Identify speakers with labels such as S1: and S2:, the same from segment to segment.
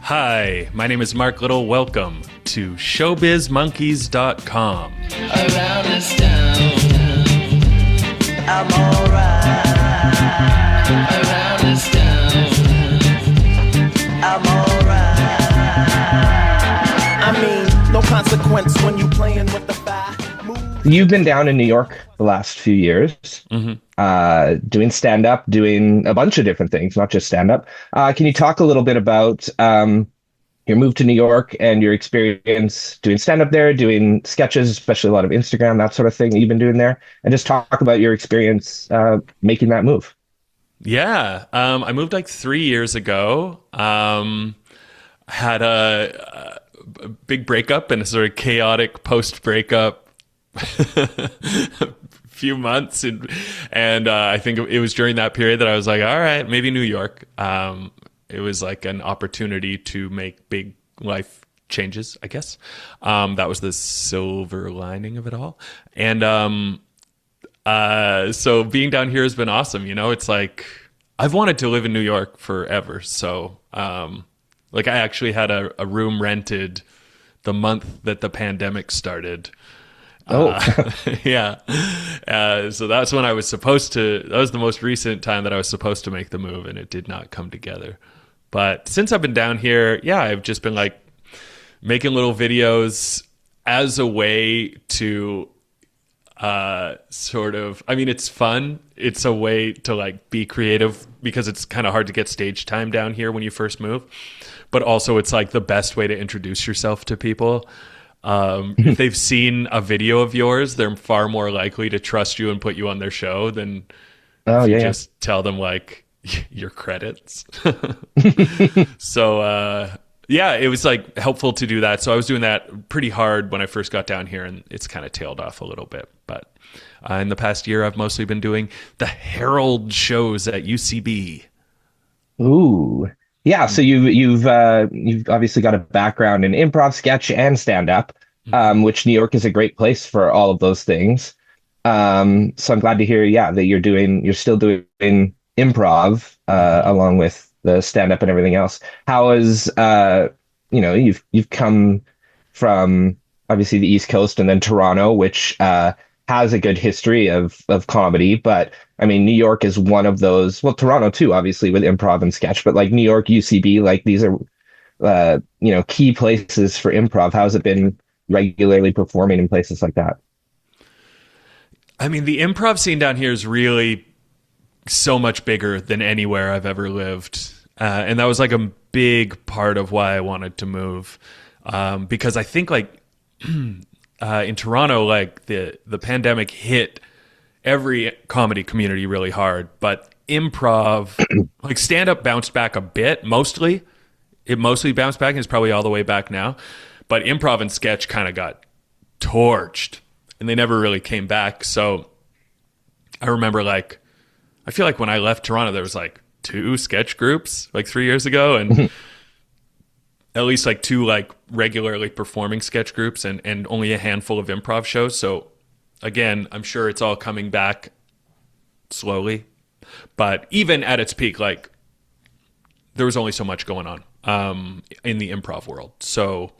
S1: Hi, my name is Mark Little. Welcome to ShowbizMonkeys.com.
S2: Around this town, I'm alright. Around this town, I'm alright. I mean, no consequence when you playing with the fire.
S3: You've been down in New York the last few years, doing stand-up, doing a bunch of different things, not just stand-up. Can you talk a little bit about your move to New York and your experience doing stand-up there, doing sketches, especially a lot of Instagram, that sort of thing that you've been doing there, and just talk about your experience making that move?
S1: Yeah, I moved like 3 years ago. Had a big breakup and a sort of chaotic post-breakup few months, and I think it was during that period that I was like, all right, maybe New York. It was like an opportunity to make big life changes, I guess. That was the silver lining of it all. And so being down here has been awesome. You know, it's like I've wanted to live in New York forever. So like I actually had a room rented the month that the pandemic started. Yeah. So that's when I was supposed to, that was the most recent time that I was supposed to make the move, and it did not come together. But since I've been down here, yeah, I've just been like making little videos as a way to sort of, I mean, it's fun. It's a way to like be creative because it's kind of hard to get stage time down here when you first move. But also it's like the best way to introduce yourself to people. If they've seen a video of yours, they're far more likely to trust you and put you on their show than just tell them like your credits. So, yeah, it was like helpful to do that. So I was doing that pretty hard when I first got down here, and it's kind of tailed off a little bit. But in the past year, I've mostly been doing the Herald shows at UCB.
S3: Ooh. Yeah, so you've obviously got a background in improv, sketch, and stand-up, which New York is a great place for all of those things. So I'm glad to hear, that you're still doing improv along with the stand-up and everything else. How is you've come from obviously the East Coast and then Toronto, which has a good history of comedy, but I mean, New York is one of those, well, Toronto too, obviously with improv and sketch, but like New York, UCB, like these are, key places for improv. How's it been regularly performing in places like that?
S1: I mean, the improv scene down here is really so much bigger than anywhere I've ever lived. And that was like a big part of why I wanted to move. Because I think like in Toronto, like the pandemic hit every comedy community really hard, but improv, like stand-up bounced back a bit, mostly. It mostly bounced back and is probably all the way back now. But improv and sketch kind of got torched, and they never really came back. So I remember like, I feel like when I left Toronto, there was like 2 sketch groups like 3 years ago, and at least like 2 like regularly performing sketch groups and only a handful of improv shows. So again, I'm sure it's all coming back slowly, but even at its peak, like there was only so much going on in the improv world. So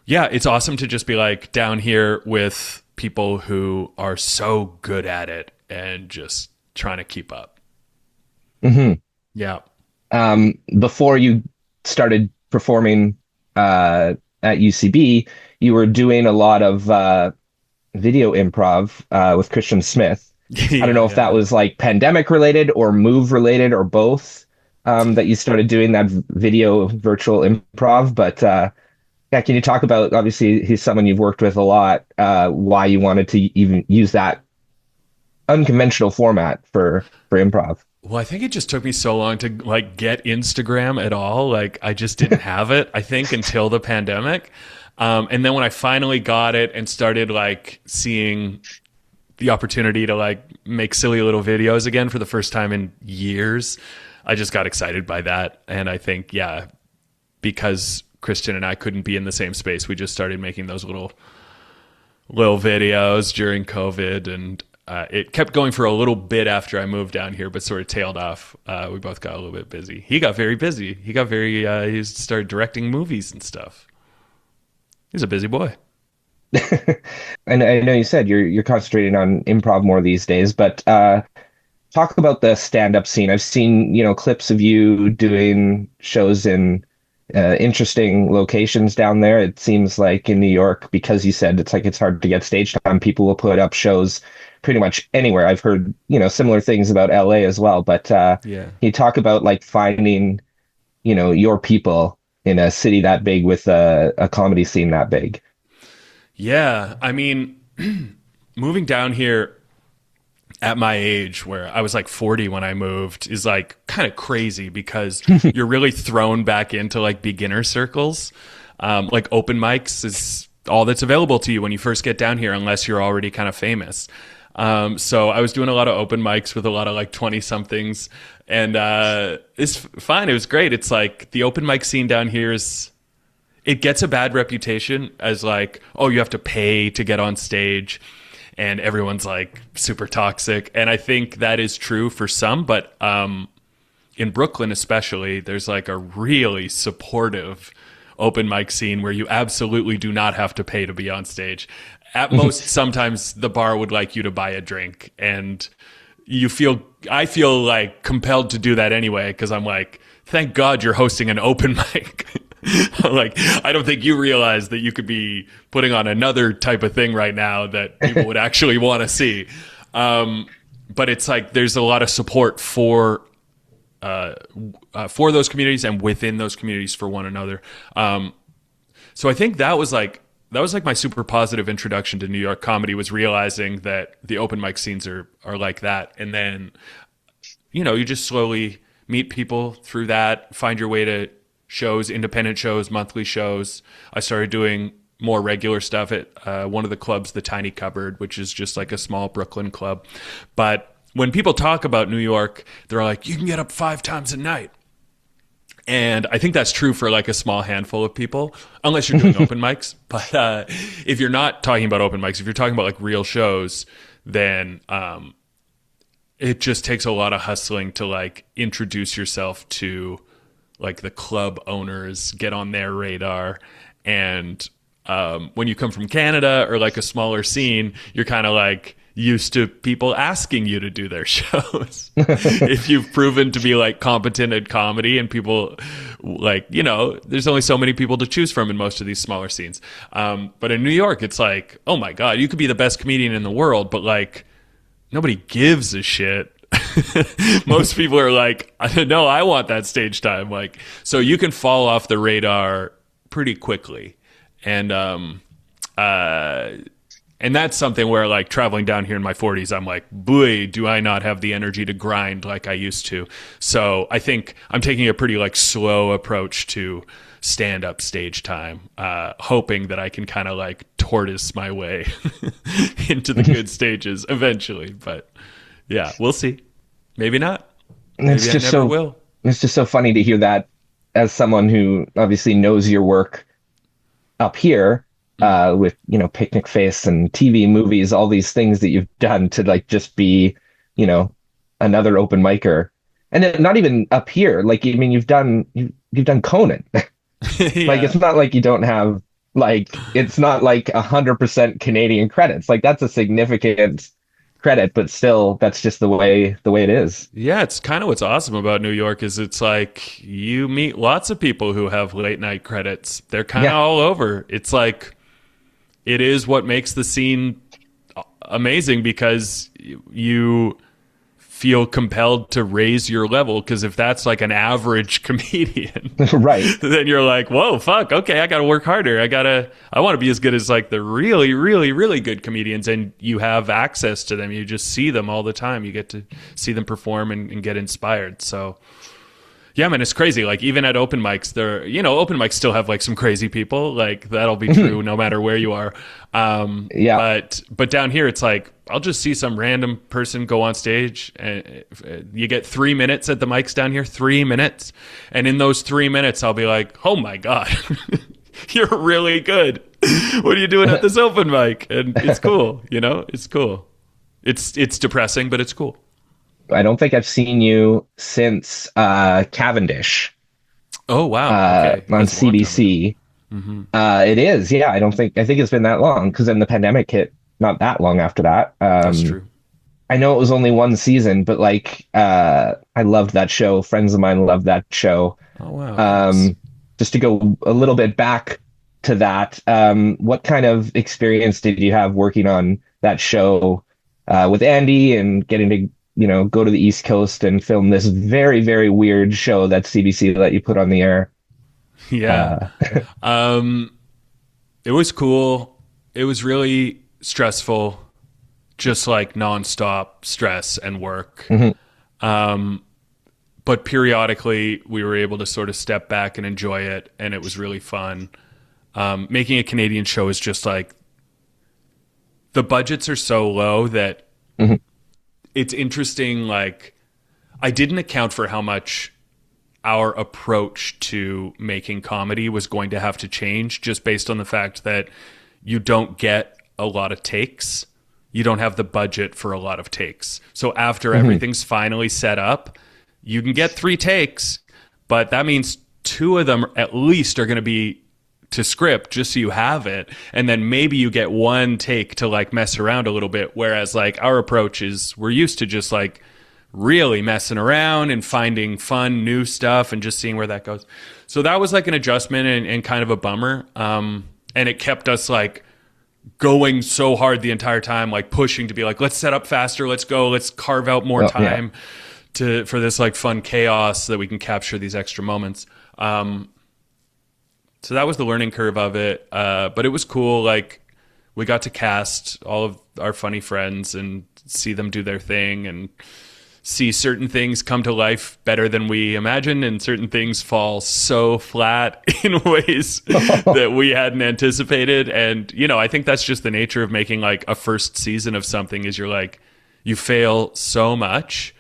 S1: yeah, it's awesome to just be like down here with people who are so good at it and just trying to keep up.
S3: Mm-hmm.
S1: Yeah.
S3: Before you started performing at UCB, you were doing a lot of video improv with Christian Smith. I don't know if that was like pandemic related or move related or both, that you started doing that video virtual improv. But can you talk about, obviously he's someone you've worked with a lot, why you wanted to even use that unconventional format for improv?
S1: Well, I think it just took me so long to like get Instagram at all. Like I just didn't have it, I think, until the pandemic. And then when I finally got it and started like seeing the opportunity to like make silly little videos again for the first time in years, I just got excited by that. And I think, because Christian and I couldn't be in the same space, we just started making those little videos during COVID. And it kept going for a little bit after I moved down here, but sort of tailed off. We both got a little bit busy. He got very busy. He started directing movies and stuff. He's a busy boy.
S3: And I know you said you're concentrating on improv more these days, but talk about the stand-up scene. I've seen, clips of you doing shows in interesting locations down there. It seems like in New York, because you said it's hard to get stage time, people will put up shows pretty much anywhere. I've heard, similar things about LA as well, but you talk about like finding, your people in a city that big with a comedy scene that big.
S1: Yeah, I mean, moving down here at my age, where I was like 40 when I moved, is like kind of crazy because you're really thrown back into like beginner circles. Like open mics is all that's available to you when you first get down here, unless you're already kind of famous. So I was doing a lot of open mics with a lot of like 20 somethings, and it's fine. It was great. It's like the open mic scene down here it gets a bad reputation as like, oh, you have to pay to get on stage, and everyone's like super toxic. And I think that is true for some, but in Brooklyn especially, there's like a really supportive open mic scene where you absolutely do not have to pay to be on stage. At most, sometimes the bar would like you to buy a drink, and I feel like compelled to do that anyway, because I'm like, thank God you're hosting an open mic. Like, I don't think you realize that you could be putting on another type of thing right now that people would actually want to see. But it's like there's a lot of support for those communities and within those communities for one another. So I think that was like my super positive introduction to New York comedy, was realizing that the open mic scenes are like that. And then, you just slowly meet people through that, find your way to shows, independent shows, monthly shows. I started doing more regular stuff at one of the clubs, the Tiny Cupboard, which is just like a small Brooklyn club. But when people talk about New York, they're like, you can get up 5 times a night. And I think that's true for like a small handful of people, unless you're doing open mics. But if you're not talking about open mics, if you're talking about like real shows, then it just takes a lot of hustling to like introduce yourself to like the club owners, get on their radar. And when you come from Canada or like a smaller scene, you're kind of like used to people asking you to do their shows. If you've proven to be like competent at comedy, and people like, there's only so many people to choose from in most of these smaller scenes. But in New York, it's like, oh my God, you could be the best comedian in the world, but like nobody gives a shit. Most people are like, no, I want that stage time. Like, so you can fall off the radar pretty quickly. And that's something where like traveling down here in my 40s, I'm like, boy, do I not have the energy to grind like I used to. So I think I'm taking a pretty like slow approach to stand-up stage time, hoping that I can kind of like tortoise my way into the good stages eventually. But yeah, we'll see. Maybe not. Maybe
S3: It's just
S1: I never will.
S3: It's just so funny to hear that as someone who obviously knows your work up here, with Picnicface and TV, movies, all these things that you've done to like just be, another open micer, and then not even up here. Like, I mean, you've done Conan.
S1: Yeah.
S3: Like, it's not like you don't have it's not like 100% Canadian credits. Like, that's a significant credit, but still, that's just the way it is.
S1: Yeah, it's kind of what's awesome about New York is it's like you meet lots of people who have late night credits. They're kind of all over. It's like it is what makes the scene amazing, because you feel compelled to raise your level, because if that's like an average comedian,
S3: right,
S1: then you're like, whoa, fuck, okay, I gotta work harder. I want to be as good as like the really, really, really good comedians, and you have access to them. You just see them all the time. You get to see them perform and get inspired. So yeah, man, it's crazy. Like, even at open mics, open mics still have like some crazy people. Like, that'll be true no matter where you are. But down here, it's like I'll just see some random person go on stage, and you get 3 minutes at the mics down here, 3 minutes, and in those 3 minutes, I'll be like, oh my God, you're really good. What are you doing at this open mic? And it's cool, it's cool. It's depressing, but it's cool.
S3: I don't think I've seen you since Cavendish
S1: Oh wow, okay,
S3: on
S1: that's a long time ago.
S3: CBC. It is, yeah. I think it's been that long because then the pandemic hit not that long after that.
S1: That's true.
S3: I know it was only one season, but like I loved that show. Friends of mine loved that show.
S1: Oh wow, thanks.
S3: Um, just to go a little bit back to that, what kind of experience did you have working on that show with Andy and getting to, go to the East Coast and film this very, very weird show that CBC let you put on the air?
S1: Yeah. It was cool. It was really stressful, just like nonstop stress and work. But periodically we were able to sort of step back and enjoy it, and it was really fun. Making a Canadian show is just like, the budgets are so low that it's interesting. Like, I didn't account for how much our approach to making comedy was going to have to change, just based on the fact that you don't get a lot of takes. You don't have the budget for a lot of takes. So after everything's finally set up, you can get 3 takes, but that means 2 of them at least are going to be to script, just so you have it. And then maybe you get 1 take to like mess around a little bit. Whereas like our approach is, we're used to just like really messing around and finding fun new stuff and just seeing where that goes. So that was like an adjustment and kind of a bummer. And it kept us like going so hard the entire time, like pushing to be like, let's set up faster, let's go, let's carve out more time for this like fun chaos so that we can capture these extra moments. So that was the learning curve of it. But it was cool. Like, we got to cast all of our funny friends and see them do their thing and see certain things come to life better than we imagined, and certain things fall so flat in ways that we hadn't anticipated. And, I think that's just the nature of making like a first season of something, is you're like, you fail so much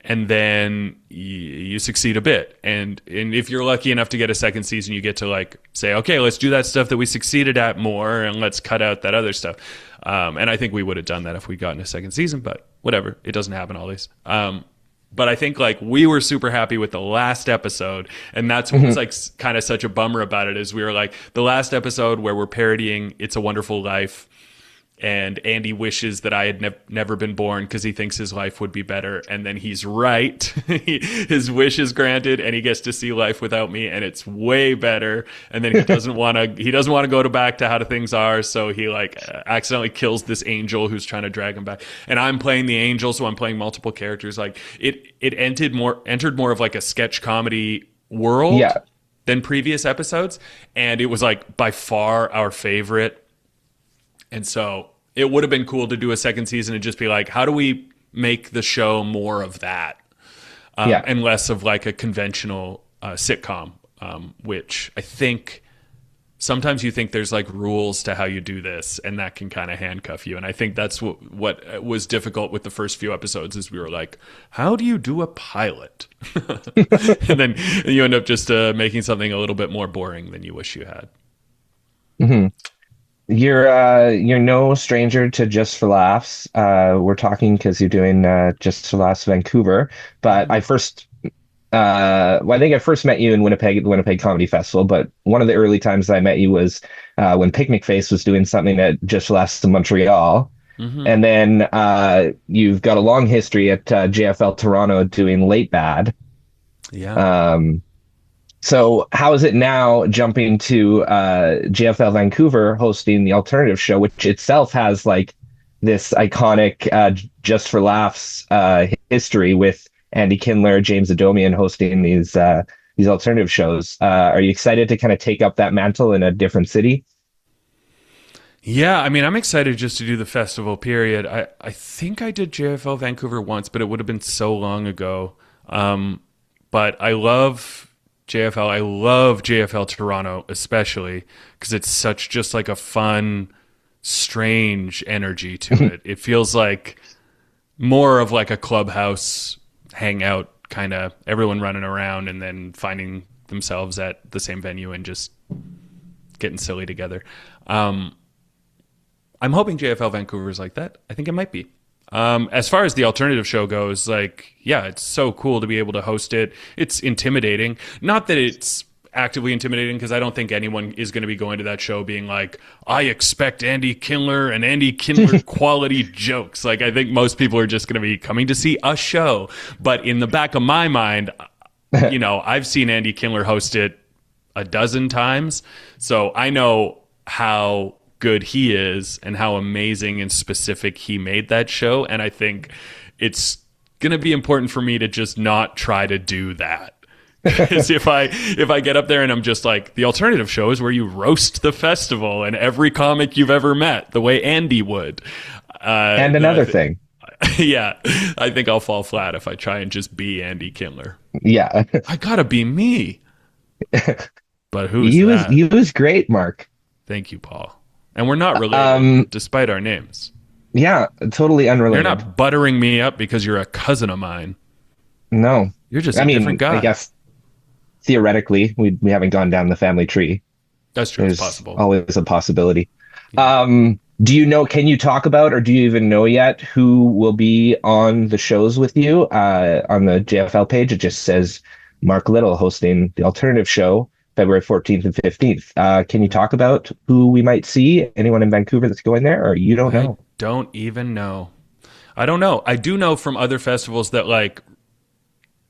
S1: and then you succeed a bit. And if you're lucky enough to get a second season, you get to like say, okay, let's do that stuff that we succeeded at more, and let's cut out that other stuff. And I think we would have done that if we'd gotten a second season, but whatever, it doesn't happen always. But I think like we were super happy with the last episode, and that's what's like kind of such a bummer about it, is we were like, the last episode where we're parodying It's a Wonderful Life, and Andy wishes that I had never been born because he thinks his life would be better. And then he's right. His wish is granted, and he gets to see life without me, and it's way better. And then he doesn't want to go back to how things are. So he like accidentally kills this angel who's trying to drag him back. And I'm playing the angel, so I'm playing multiple characters. Like it entered more of like a sketch comedy world than previous episodes. And it was like by far our favorite. And so it would have been cool to do a second season and just be like, how do we make the show more of that? And less of like a conventional sitcom, which I think sometimes you think there's like rules to how you do this, and that can kind of handcuff you. And I think that's what was difficult with the first few episodes, is we were like, how do you do a pilot? And then you end up just making something a little bit more boring than you wish you had.
S3: Mm-hmm. You're no stranger to Just for Laughs. We're talking because you're doing Just for Laughs Vancouver. But I think I first met you in Winnipeg at the Winnipeg Comedy Festival. But one of the early times that I met you was when Picnicface was doing something at Just for Laughs in Montreal. And then you've got a long history at JFL Toronto doing Late Bad.
S1: Yeah.
S3: So how is it now jumping to JFL Vancouver hosting the alternative show, which itself has like this iconic Just for Laughs history with Andy Kindler, James Adomian hosting these alternative shows? Are you excited to kind of take up that mantle in a different city?
S1: Yeah, I mean, I'm excited just to do the festival, period. I think I did JFL Vancouver once, but it would have been so long ago. But I love JFL. I love JFL Toronto, especially because it's such just like a fun, strange energy to it. It feels like more of like a clubhouse hangout, kind of everyone running around and then finding themselves at the same venue and just getting silly together. I'm hoping JFL Vancouver is like that. I think it might be. As far as the alternative show goes, like, yeah, it's so cool to be able to host it. It's intimidating. Not that it's actively intimidating, because I don't think anyone is going to be going to that show being like, I expect Andy Kindler and Andy Kindler quality jokes. Like, I think most people are just going to be coming to see a show. But in the back of my mind, you know, I've seen Andy Kindler host it a dozen times. So I know how good he is and how amazing and specific he made that show. And I think it's going to be important for me to just not try to do that. Because if I get up there and I'm just like, the alternative show is where you roast the festival and every comic you've ever met the way Andy would.
S3: And another thing.
S1: Yeah, I think I'll fall flat if I try and just be Andy Kindler.
S3: Yeah.
S1: I gotta be me. But who's that?
S3: He was great, Mark.
S1: Thank you, Paul. And we're not related, despite our names.
S3: Yeah, totally unrelated.
S1: You're not buttering me up because you're a cousin of mine.
S3: No.
S1: You're just a different guy.
S3: I guess theoretically, we haven't gone down the family tree.
S1: That's true.
S3: There's
S1: it's possible.
S3: Always a possibility. Yeah. Do you know, can you talk about, or do you even know yet who will be on the shows with you? On the JFL page, it just says Mark Little hosting the alternative show, February 14th and 15th. Can you talk about who we might see? Anyone in Vancouver that's going there, or you don't know?
S1: I don't even know. I don't know. I do know from other festivals that, like,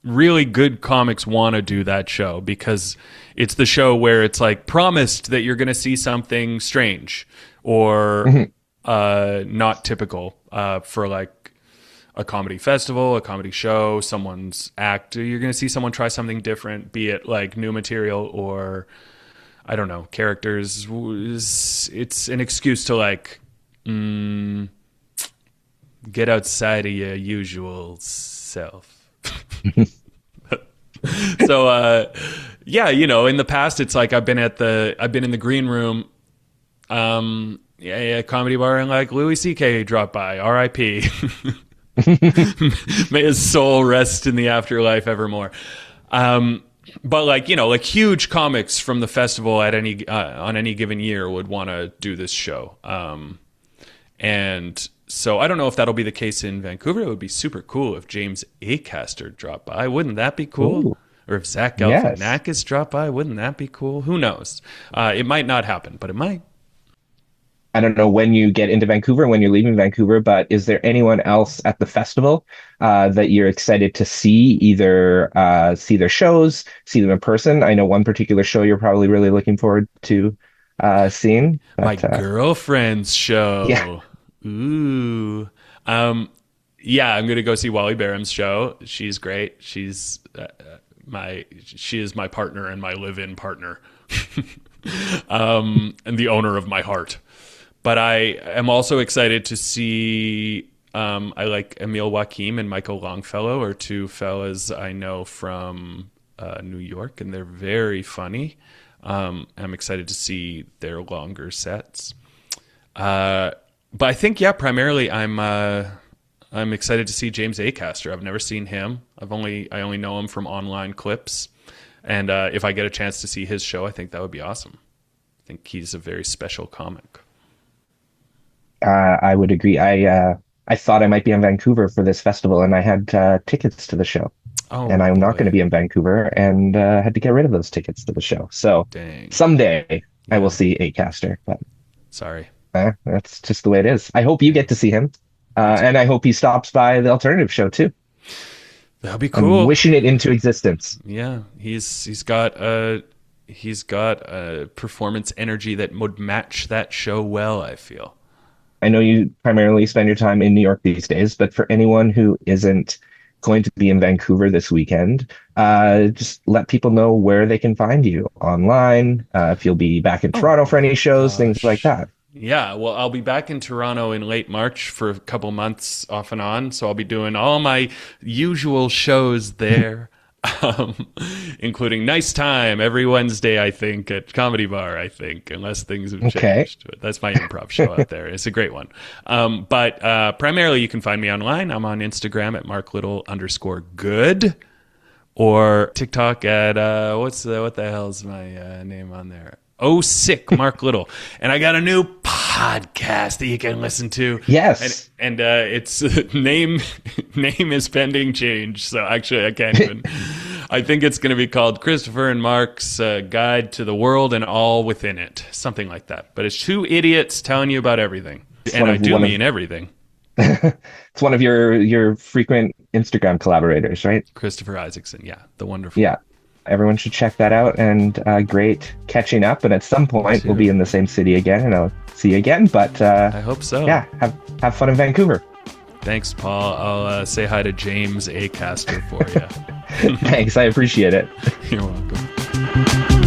S1: really good comics want to do that show because it's the show where it's like promised that you're going to see something strange or not typical for like a comedy festival, a comedy show, someone's act. You're going to see someone try something different, be it like new material or, I don't know, characters. It's an excuse to like get outside of your usual self. So yeah, you know, in the past it's like I've been in the green room a comedy bar and like Louis C.K. dropped by, R.I.P. May his soul rest in the afterlife evermore. But like, you know, like huge comics from the festival at any on any given year would want to do this show. And so I don't know if that'll be the case in Vancouver. It would be super cool if James Acaster dropped by. Wouldn't that be cool? Ooh. Or if Zach Galifianakis dropped by. Wouldn't that be cool? Who knows? It might not happen, but it might.
S3: I don't know when you get into Vancouver, when you're leaving Vancouver, but is there anyone else at the festival that you're excited to see, either see their shows, see them in person? I know one particular show you're probably really looking forward to seeing. But,
S1: my girlfriend's show.
S3: Yeah.
S1: Ooh. Yeah, I'm going to go see Wally Barham's show. She's great. She is my partner and my live-in partner. And the owner of my heart. But I am also excited to see, I like Emil Joachim and Michael Longfellow are two fellas I know from New York, and they're very funny. I'm excited to see their longer sets. But I think, yeah, primarily I'm excited to see James Acaster. I've never seen him. I only know him from online clips. And if I get a chance to see his show, I think that would be awesome. I think he's a very special comic.
S3: I would agree. I thought I might be in Vancouver for this festival, and I had tickets to the show.
S1: Oh,
S3: and I'm not going to be in Vancouver, and had to get rid of those tickets to the show. So someday I will see Acaster. But
S1: sorry.
S3: That's just the way it is. I hope you get to see him. And I hope he stops by the alternative show too.
S1: That'd be cool.
S3: I'm wishing it into existence.
S1: Yeah, he's got a performance energy that would match that show well, I feel.
S3: I know you primarily spend your time in New York these days, but for anyone who isn't going to be in Vancouver this weekend, just let people know where they can find you online, if you'll be back in Toronto for any shows, things like that.
S1: Yeah, well, I'll be back in Toronto in late March for a couple months off and on, so I'll be doing all my usual shows there, including Nice Time every Wednesday, I think, at Comedy Bar, I think, unless things have changed. But that's my improv show out there. It's a great one. But primarily you can find me online. I'm on Instagram at @marklittle_good or TikTok at, what the hell's my name on there? Oh Sick, Mark Little. And I got a new podcast that you can listen to.
S3: Yes.
S1: And it's name is pending change. So actually I can't even. I think it's going to be called Christopher and Mark's Guide to the World and All Within It. Something like that. But it's two idiots telling you about everything. And I do mean everything.
S3: It's one of your frequent Instagram collaborators, right?
S1: Christopher Isaacson. Yeah. The wonderful.
S3: Yeah. Everyone should check that out, and great catching up. And at some point, we'll be in the same city again, and I'll see you again. But
S1: I hope so.
S3: Yeah, have fun in Vancouver.
S1: Thanks, Paul. I'll say hi to James Acaster for you.
S3: Thanks, I appreciate it.
S1: You're welcome.